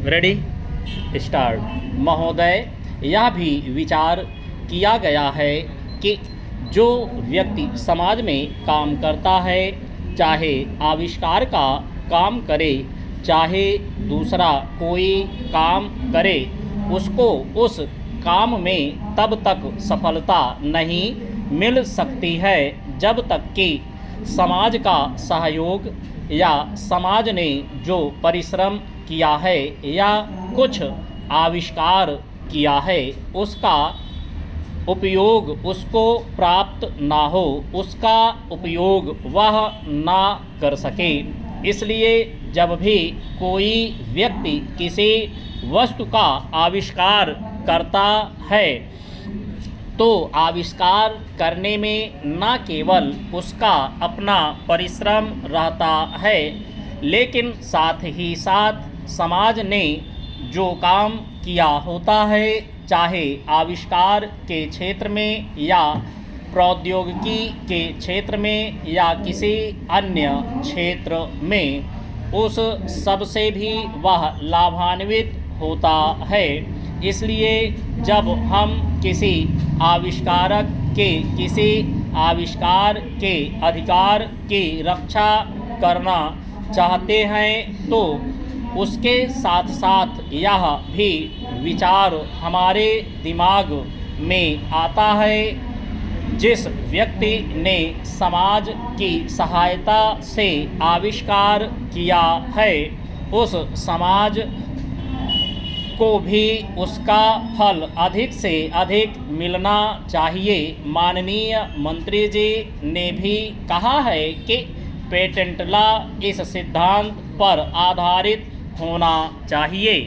Ready start. महोदय, यह भी विचार किया गया है कि जो व्यक्ति समाज में काम करता है, चाहे आविष्कार का काम करे चाहे दूसरा कोई काम करे, उसको उस काम में तब तक सफलता नहीं मिल सकती है जब तक कि समाज का सहयोग या समाज ने जो परिश्रम किया है या कुछ आविष्कार किया है उसका उपयोग उसको प्राप्त ना हो, उसका उपयोग वह ना कर सके। इसलिए जब भी कोई व्यक्ति किसी वस्तु का आविष्कार करता है तो आविष्कार करने में न केवल उसका अपना परिश्रम रहता है, लेकिन साथ ही साथ समाज ने जो काम किया होता है, चाहे आविष्कार के क्षेत्र में या प्रौद्योगिकी के क्षेत्र में या किसी अन्य क्षेत्र में, उस सब से भी वह लाभान्वित होता है। इसलिए जब हम किसी आविष्कारक के किसी आविष्कार के अधिकार की रक्षा करना चाहते हैं तो उसके साथ साथ यह भी विचार हमारे दिमाग में आता है, जिस व्यक्ति ने समाज की सहायता से आविष्कार किया है उस समाज को भी उसका फल अधिक से अधिक मिलना चाहिए। माननीय मंत्री जी ने भी कहा है कि पेटेंट लॉ इस सिद्धांत पर आधारित होना चाहिए।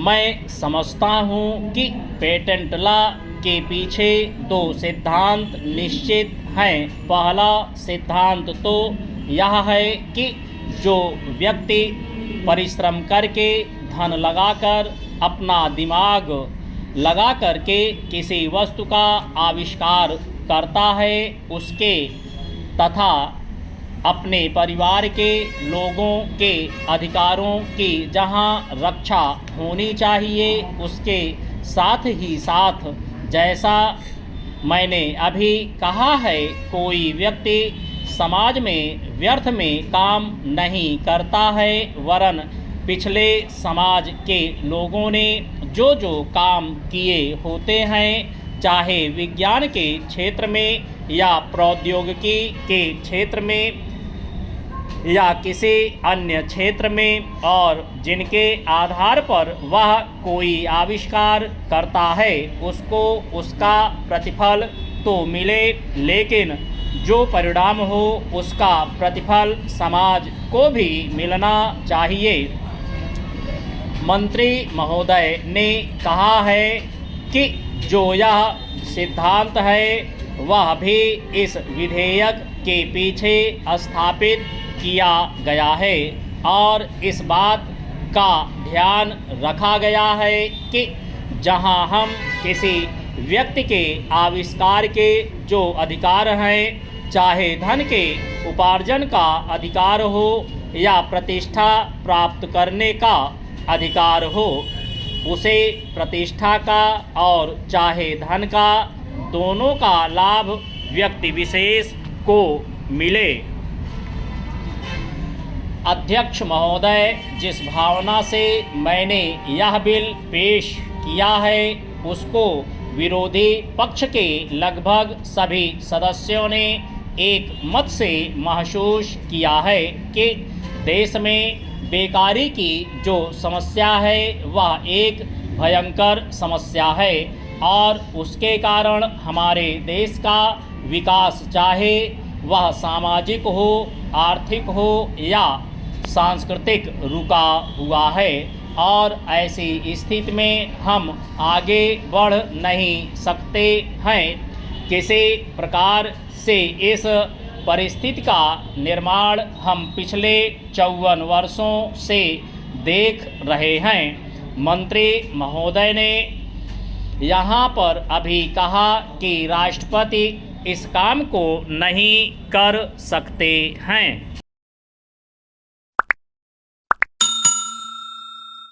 मैं समझता हूँ कि पेटेंट लॉ के पीछे दो सिद्धांत निश्चित हैं। पहला सिद्धांत तो यह है कि जो व्यक्ति परिश्रम करके धन लगाकर अपना दिमाग लगा करके किसी वस्तु का आविष्कार करता है उसके तथा अपने परिवार के लोगों के अधिकारों की जहां रक्षा होनी चाहिए, उसके साथ ही साथ जैसा मैंने अभी कहा है, कोई व्यक्ति समाज में व्यर्थ में काम नहीं करता है, वरन पिछले समाज के लोगों ने जो जो काम किए होते हैं, चाहे विज्ञान के क्षेत्र में या प्रौद्योगिकी के क्षेत्र में या किसी अन्य क्षेत्र में, और जिनके आधार पर वह कोई आविष्कार करता है उसको उसका प्रतिफल तो मिले, लेकिन जो परिणाम हो उसका प्रतिफल समाज को भी मिलना चाहिए। मंत्री महोदय ने कहा है कि जो यह सिद्धांत है वह भी इस विधेयक के पीछे स्थापित किया गया है और इस बात का ध्यान रखा गया है कि जहां हम किसी व्यक्ति के आविष्कार के जो अधिकार हैं, चाहे धन के उपार्जन का अधिकार हो या प्रतिष्ठा प्राप्त करने का अधिकार हो, उसे प्रतिष्ठा का और चाहे धन का, दोनों का लाभ व्यक्ति विशेष को मिले। अध्यक्ष महोदय, जिस भावना से मैंने यह बिल पेश किया है उसको विरोधी पक्ष के लगभग सभी सदस्यों ने एक मत से महसूस किया है कि देश में बेकारी की जो समस्या है वह एक भयंकर समस्या है और उसके कारण हमारे देश का विकास, चाहे वह सामाजिक हो, आर्थिक हो या सांस्कृतिक, रुका हुआ है और ऐसी स्थिति में हम आगे बढ़ नहीं सकते हैं। किसी प्रकार से इस परिस्थिति का निर्माण हम पिछले 54 वर्षों से देख रहे हैं। मंत्री महोदय ने यहाँ पर अभी कहा कि राष्ट्रपति इस काम को नहीं कर सकते हैं।